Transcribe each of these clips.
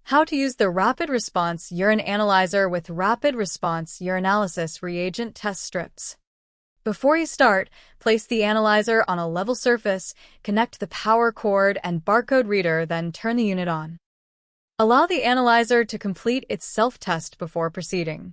How to use the Rapid Response Urine Analyzer with Rapid Response Urinalysis reagent test strips. Before you start, place the analyzer on a level surface, connect the power cord and barcode reader, then turn the unit on. Allow the analyzer to complete its self-test before proceeding.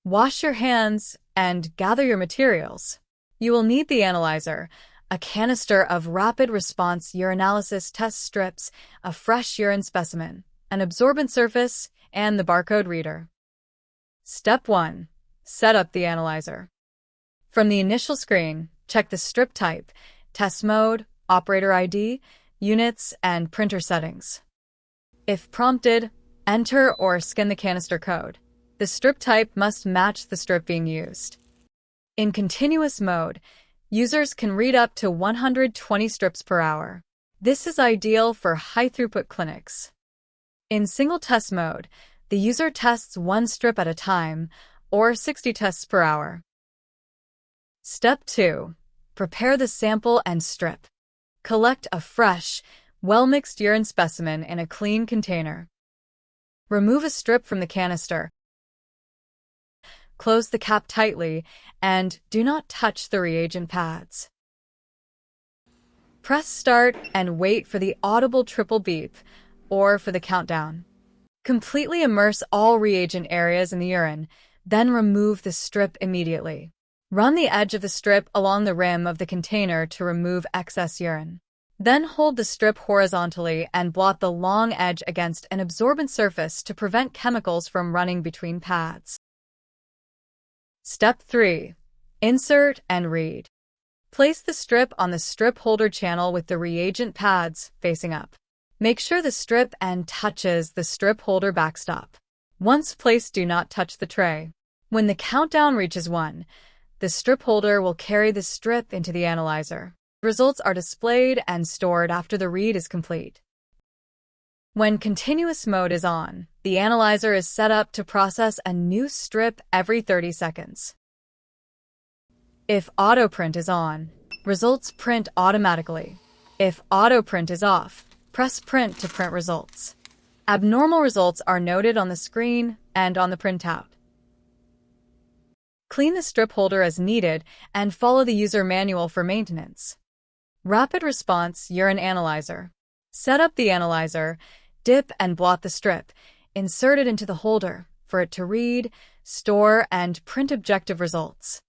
Wash your hands and gather your materials. You will need the analyzer, a canister of Rapid Response Urinalysis test strips, a fresh urine specimen, an absorbent surface, and the barcode reader. Step 1. Set up the analyzer. From the initial screen, check the strip type, test mode, operator ID, units, and printer settings. If prompted, enter or scan the canister code. The strip type must match the strip being used. In continuous mode, users can read up to 120 strips per hour. This is ideal for high-throughput clinics. In single test mode, the user tests one strip at a time, or 60 tests per hour. Step 2. Prepare the sample and strip. Collect a fresh, well-mixed urine specimen in a clean container. Remove a strip from the canister. Close the cap tightly, and do not touch the reagent pads. Press start and wait for the audible triple beep, or for the countdown. Completely immerse all reagent areas in the urine, then remove the strip immediately. Run the edge of the strip along the rim of the container to remove excess urine. Then hold the strip horizontally and blot the long edge against an absorbent surface to prevent chemicals from running between pads. Step 3. Insert and read. Place the strip on the strip holder channel with the reagent pads facing up. Make sure the strip end touches the strip holder backstop. Once placed, do not touch the tray. When the countdown reaches 1, the strip holder will carry the strip into the analyzer. Results are displayed and stored after the read is complete. When continuous mode is on, the analyzer is set up to process a new strip every 30 seconds. If auto print is on, results print automatically. If auto print is off, press print to print results. Abnormal results are noted on the screen and on the printout. Clean the strip holder as needed and follow the user manual for maintenance. Rapid Response Urine Analyzer. Set up the analyzer, dip and blot the strip, insert it into the holder for it to read, store, and print objective results.